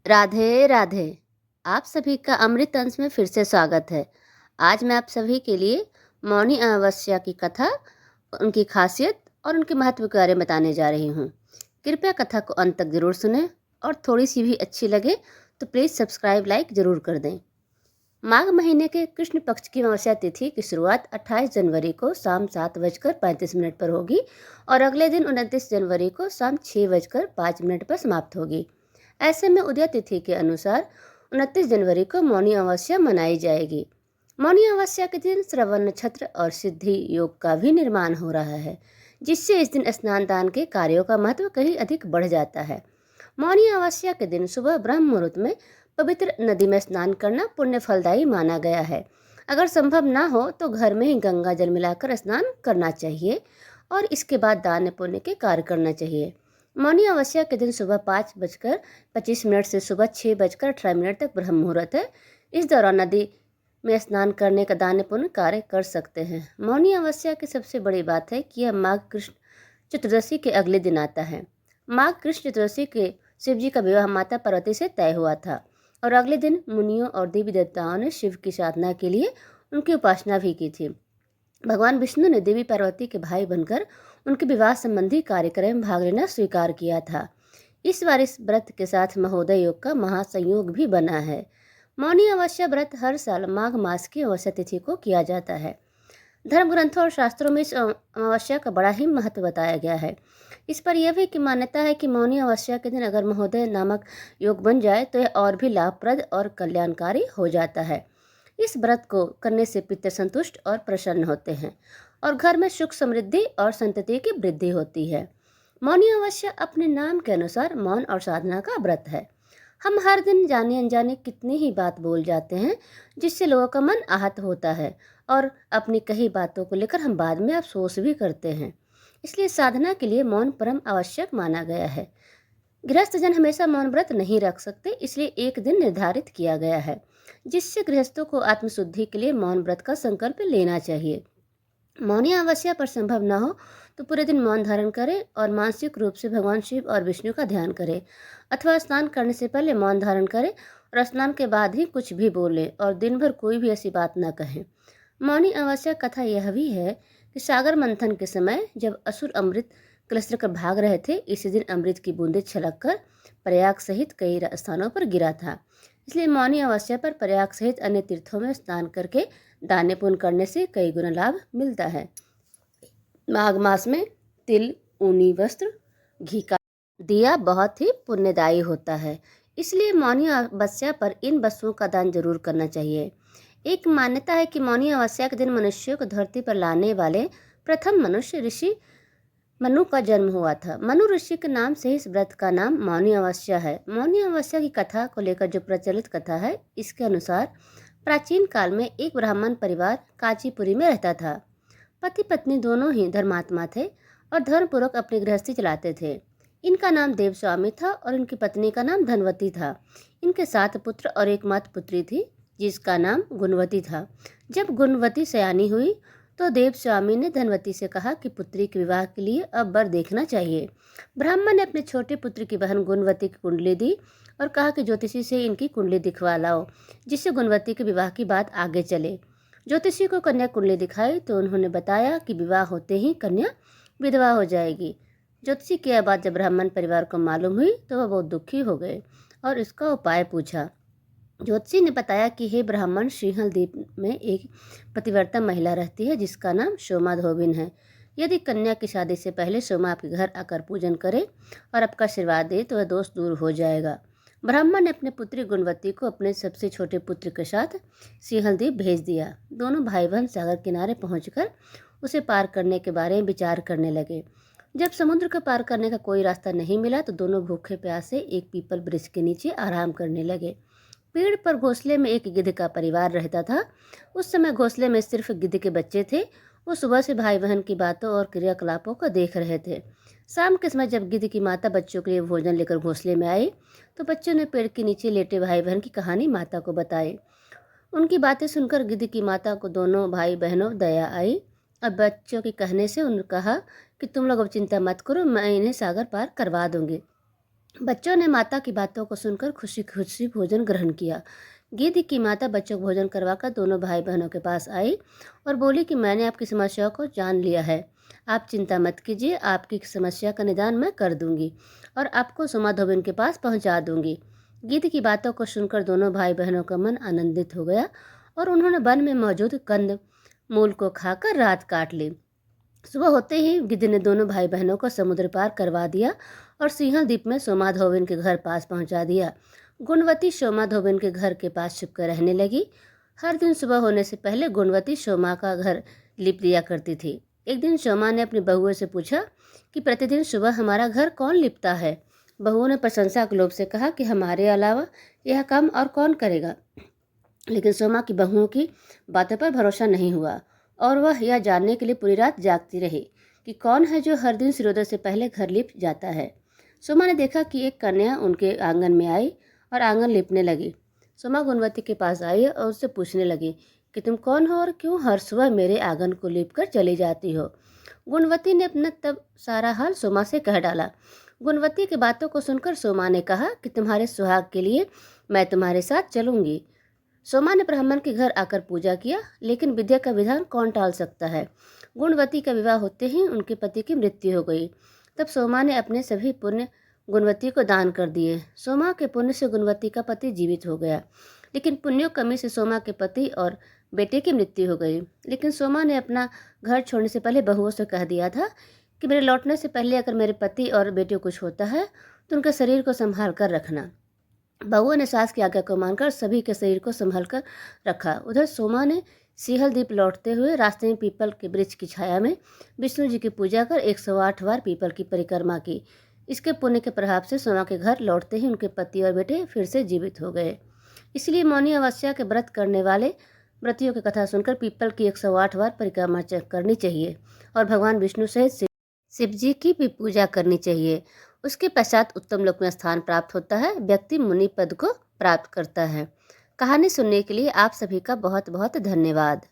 राधे राधे। आप सभी का अमृत अंश में फिर से स्वागत है। आज मैं आप सभी के लिए मौनी अमावस्या की कथा, उनकी खासियत और उनके महत्व के बारे में बताने जा रही हूँ। कृपया कथा को अंत तक जरूर सुनें और थोड़ी सी भी अच्छी लगे तो प्लीज़ सब्सक्राइब लाइक जरूर कर दें। माघ महीने के कृष्ण पक्ष की अमावस्या तिथि की शुरुआत 28 जनवरी को शाम 7:35 पर होगी और अगले दिन 29 जनवरी को शाम 6:05 पर समाप्त होगी। ऐसे में उदय तिथि के अनुसार 29 जनवरी को मौनी अमावस्या मनाई जाएगी। मौनी अमावस्या के दिन श्रवण नक्षत्र और सिद्धि योग का भी निर्माण हो रहा है, जिससे इस दिन स्नान दान के कार्यों का महत्व कहीं अधिक बढ़ जाता है। मौनी अमावस्या के दिन सुबह ब्रह्म मुहूर्त में पवित्र नदी में स्नान करना पुण्य फलदायी माना गया है। अगर संभव ना हो तो घर में ही गंगा जल मिलाकर स्नान करना चाहिए और इसके बाद दान पुण्य के कार्य करना चाहिए। मौनी अमावस्या के दिन सुबह 5:25 से सुबह 6:18 तक ब्रह्म मुहूर्त है। इस दौरान नदी में स्नान करने का दान पुण्य कार्य कर सकते हैं। मौनी अमावस्या की सबसे बड़ी बात है कि यह माघ कृष्ण चतुर्दशी के अगले दिन आता है। माघ कृष्ण चतुर्दशी के शिव जी का विवाह माता पार्वती से तय हुआ था और अगले दिन मुनियों और देवी देवताओं ने शिव की साधना के लिए उनकी उपासना भी की थी। भगवान विष्णु ने देवी पार्वती के भाई बनकर उनके विवाह संबंधी कार्यक्रम में भाग लेना स्वीकार किया था। इस बार इस व्रत के साथ महोदय योग का महासंयोग भी बना है। मौनी अमावस्या व्रत हर साल माघ मास की अमावस्या तिथि को किया जाता है। धर्म ग्रंथों और शास्त्रों में इस अमावस्या का बड़ा ही महत्व बताया गया है। इस पर यह भी कि मान्यता है कि मौनी अमावस्या के दिन अगर महोदय नामक योग बन जाए तो यह और भी लाभप्रद और कल्याणकारी हो जाता है। इस व्रत को करने से पितर संतुष्ट और प्रसन्न होते हैं और घर में सुख समृद्धि और संतति की वृद्धि होती है। मौनी अमावस्या अपने नाम के अनुसार मौन और साधना का व्रत है। हम हर दिन जाने अनजाने कितनी ही बात बोल जाते हैं, जिससे लोगों का मन आहत होता है और अपनी कही बातों को लेकर हम बाद में अफसोस भी करते हैं। इसलिए साधना के लिए मौन परम आवश्यक माना गया है। गृहस्थ जन हमेशा मौन व्रत नहीं रख सकते, इसलिए एक दिन निर्धारित किया गया है जिससे गृहस्थों को आत्मशुद्धि के लिए मौन व्रत का संकल्प लेना चाहिए। मौनी अमावस्या पर संभव न हो तो पूरे दिन मौन धारण करें और मानसिक रूप से भगवान शिव और विष्णु का ध्यान करें, अथवा स्नान करने से पहले मौन धारण करें और स्नान के बाद ही कुछ भी बोलें और दिन भर कोई भी ऐसी बात न कहें। मौनी अमावस्या कथा यह भी है कि सागर मंथन के समय जब असुर अमृत कलश कर भाग रहे थे, इसी दिन अमृत की बूंदें छलक कर प्रयाग सहित कई स्थानों पर गिरा था। इसलिए मौनी अमावस्या पर प्रयाग सहित अन्य तीर्थों में स्नान करके दान पुण्य करने से कई गुना लाभ मिलता है। माघ मास में तिल, ऊनी वस्त्र, घी का दिया बहुत ही पुण्यदायी होता है। इसलिए मौनी अमावस्या पर इन वस्तुओं का दान जरूर करना चाहिए। एक मान्यता है कि मौनी अमावस्या के दिन मनुष्यों को धरती पर लाने वाले प्रथम मनुष्य ऋषि मनु का जन्म हुआ था। मनु ऋषि के नाम से इस व्रत का नाम मौनी अमावस्या है। मौनी अमावस्या की कथा को लेकर जो प्रचलित कथा है, इसके अनुसार प्राचीन काल में एक ब्राह्मण परिवार कांचीपुरी में रहता था। पति पत्नी दोनों ही धर्मात्मा थे और धर्मपूर्वक अपनी गृहस्थी चलाते थे। इनका नाम देवस्वामी था और इनकी पत्नी का नाम धनवती था। इनके 7 पुत्र और एकमात्र पुत्री थी जिसका नाम गुणवती था। जब गुणवती सयानी हुई तो देवस्वामी ने धनवती से कहा कि पुत्री के विवाह के लिए अब वर देखना चाहिए। ब्राह्मण ने अपने छोटे पुत्र की बहन गुणवती की कुंडली दी और कहा कि ज्योतिषी से इनकी कुंडली दिखवा लाओ, जिससे गुणवती के विवाह की बात आगे चले। ज्योतिषी को कन्या कुंडली दिखाई तो उन्होंने बताया कि विवाह होते ही कन्या विधवा हो जाएगी। ज्योतिषी की यह बात जब ब्राह्मण परिवार को मालूम हुई तो वह बहुत दुखी हो गए और इसका उपाय पूछा। ज्योतिषी ने बताया कि हे ब्राह्मण, श्रीहल द्वीप में एक पतिव्रता महिला रहती है जिसका नाम सोमा धोबिन है। यदि कन्या की शादी से पहले सोमा आपके घर आकर पूजन करे और आपका आशीर्वाद दे तो वह दोष दूर हो जाएगा। ब्राह्मण ने अपने पुत्री गुणवती को अपने सबसे छोटे पुत्र के साथ सिंहल द्वीप भेज दिया। दोनों भाई बहन सागर किनारे पहुंचकर उसे पार करने के बारे में विचार करने लगे। जब समुद्र को पार करने का कोई रास्ता नहीं मिला तो दोनों भूखे प्यासे एक पीपल वृक्ष के नीचे आराम करने लगे। पेड़ पर घोंसले में एक गिद्ध का परिवार रहता था। उस समय घोंसले में सिर्फ गिद्ध के बच्चे थे। वो सुबह से भाई बहन की बातों और क्रियाकलापों को देख रहे थे। शाम के समय जब गिद्ध की माता बच्चों के लिए भोजन लेकर घोंसले में आई तो बच्चों ने पेड़ के नीचे लेटे भाई बहन की कहानी माता को बताई। उनकी बातें सुनकर गिद्ध की माता को दोनों भाई बहनों दया आई। अब बच्चों के कहने से उन्होंने कहा कि तुम लोग अब चिंता मत करो, मैं इन्हें सागर पार करवा दूंगी। बच्चों ने माता की बातों को सुनकर खुशी खुशी भोजन ग्रहण किया। गिद्ध की माता बच्चों को भोजन करवाकर दोनों भाई बहनों के पास आई और बोली कि मैंने आपकी समस्याओं को जान लिया है। आप चिंता मत कीजिए, आपकी समस्या का निदान मैं कर दूंगी और आपको सुमा धोबिन के पास पहुंचा दूंगी। गिद्ध की बातों को सुनकर दोनों भाई बहनों का मन आनंदित हो गया और उन्होंने वन में मौजूद कंद मूल को खाकर रात काट ली। सुबह होते ही गिद्ध ने दोनों भाई बहनों को समुद्र पार करवा दिया और सिंहल द्वीप में सोमाधोबिन के घर पास पहुंचा दिया। गुणवती सोमाधोबिन के घर के पास छुपकर रहने लगी। हर दिन सुबह होने से पहले गुणवती सोमा का घर लिप दिया करती थी। एक दिन सोमा ने अपनी बहुओं से पूछा कि प्रतिदिन सुबह हमारा घर कौन लिपता है। बहुओं ने प्रशंसा के लोभ से कहा कि हमारे अलावा यह काम और कौन करेगा। लेकिन सोमा की बहुओं की बातों पर भरोसा नहीं हुआ और वह यह जानने के लिए पूरी रात जागती रही कि कौन है जो हर दिन सूर्योदय से पहले घर लिप जाता है। सोमा ने देखा कि एक कन्या उनके आंगन में आई और आंगन लिपने लगी। सोमा गुणवती के पास आई और उससे पूछने लगी कि तुम कौन हो और क्यों हर सुबह मेरे आंगन को लिप कर चली जाती हो। गुणवती ने अपना तब सारा हाल सोमा से कह डाला। गुणवती की बातों को सुनकर सोमा ने कहा कि तुम्हारे सुहाग के लिए मैं तुम्हारे साथ चलूंगी। सोमा ने ब्राह्मण के घर आकर पूजा किया, लेकिन विद्या का विधान कौन टाल सकता है। गुणवती का विवाह होते ही उनके पति की मृत्यु हो गई। तब सोमा ने अपने सभी पुण्य गुणवती को दान कर दिए। सोमा के पुण्य से गुणवती का पति जीवित हो गया, लेकिन पुण्यों कमी से सोमा के पति और बेटे की मृत्यु हो गई। लेकिन सोमा ने अपना घर छोड़ने से पहले बहुओं से कह दिया था कि मेरे लौटने से पहले अगर मेरे पति और बेटे को कुछ होता है तो उनके शरीर को संभाल कर रखना। बहुओं ने सास की आज्ञा को मानकर सभी के शरीर को संभाल कर रखा। उधर सोमा ने सिंहल द्वीप लौटते हुए रास्ते में पीपल के वृक्ष की छाया में विष्णु जी की पूजा कर 108 बार पीपल की परिक्रमा की। इसके पुण्य के प्रभाव से सोमा के घर लौटते ही उनके पति और बेटे फिर से जीवित हो गए। इसलिए मौनी अमावस्या के व्रत करने वाले व्रतियों की कथा सुनकर पीपल की 108 बार परिक्रमा करनी चाहिए और भगवान विष्णु सहित शिव जी की भी पूजा करनी चाहिए। उसके पश्चात उत्तम लोक में स्थान प्राप्त होता है, व्यक्ति मुनि पद को प्राप्त करता है। कहानी सुनने के लिए आप सभी का बहुत बहुत धन्यवाद।